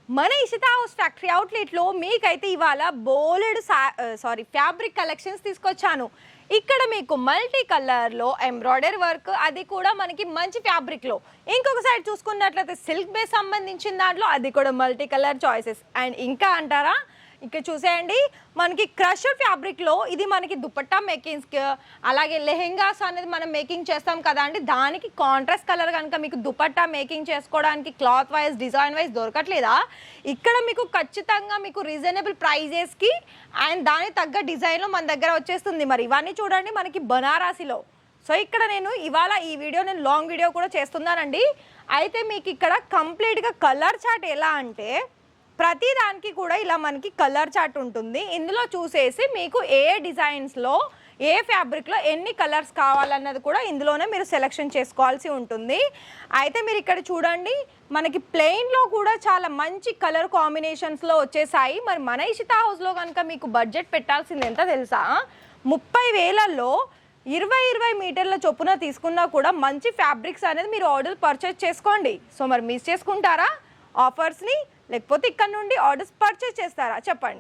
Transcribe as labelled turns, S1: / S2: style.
S1: మన Ishita house factory అవుట్లెట్లో మీకైతే ఇవాళ బోలెడ్ ఫ్యాబ్రిక్ కలెక్షన్స్ తీసుకొచ్చాను. ఇక్కడ మీకు మల్టీ కలర్లో ఎంబ్రాయిడరీ వర్క్, అది కూడా మనకి మంచి ఫ్యాబ్రిక్లో. ఇంకొక సైడ్ చూసుకున్నట్లయితే సిల్క్ బేస్ సంబంధించిన దాంట్లో అది కూడా మల్టీ కలర్ చాయిసెస్. అండ్ ఇంకా అంటారా, ఇక్కడ చూసేయండి మనకి క్రషర్ ఫ్యాబ్రిక్లో ఇది మనకి దుపట్టా మేకింగ్స్కి, అలాగే లెహెంగాస్ అనేది మనం మేకింగ్ చేస్తాం కదా అండి, దానికి కాంట్రాస్ట్ కలర్ కనుక మీకు దుపట్టా మేకింగ్ చేసుకోవడానికి క్లాత్ వైజ్ డిజైన్ వైజ్ దొరకట్లేదా, ఇక్కడ మీకు ఖచ్చితంగా మీకు రీజనబుల్ ప్రైజెస్కి అండ్ దానికి తగ్గ డిజైన్లో మన దగ్గర వచ్చేస్తుంది. మరి ఇవన్నీ చూడండి మనకి బనారసిలో. సో ఇక్కడ నేను ఇవాళ ఈ వీడియో నేను లాంగ్ వీడియో కూడా చేస్తున్నానండి. అయితే మీకు ఇక్కడ కంప్లీట్గా కలర్ చార్ట్ ఎలా అంటే ప్రతి దానికి కూడా ఇలా మనకి కలర్ చార్ట్ ఉంటుంది. ఇందులో చూసేసి మీకు ఏ డిజైన్స్లో ఏ ఫ్యాబ్రిక్లో ఎన్ని కలర్స్ కావాలన్నది కూడా ఇందులోనే మీరు సెలెక్షన్ చేసుకోవాల్సి ఉంటుంది. అయితే మీరు ఇక్కడ చూడండి మనకి ప్లెయిన్లో కూడా చాలా మంచి కలర్ కాంబినేషన్స్లో వచ్చేసాయి. మరి మన ఇషితా హౌస్లో కనుక మీకు బడ్జెట్ పెట్టాల్సింది ఎంత తెలుసా, 30,000లో 20 మీటర్ల చొప్పున తీసుకున్నా కూడా మంచి ఫ్యాబ్రిక్స్ అనేది మీరు ఆర్డర్ పర్చేస్ చేసుకోండి. సో మరి మిస్ చేసుకుంటారా ఆఫర్స్ని, లేకపోతే ఇక్కడ నుండి ఆర్డర్స్ పర్చేస్ చేస్తారా చెప్పండి.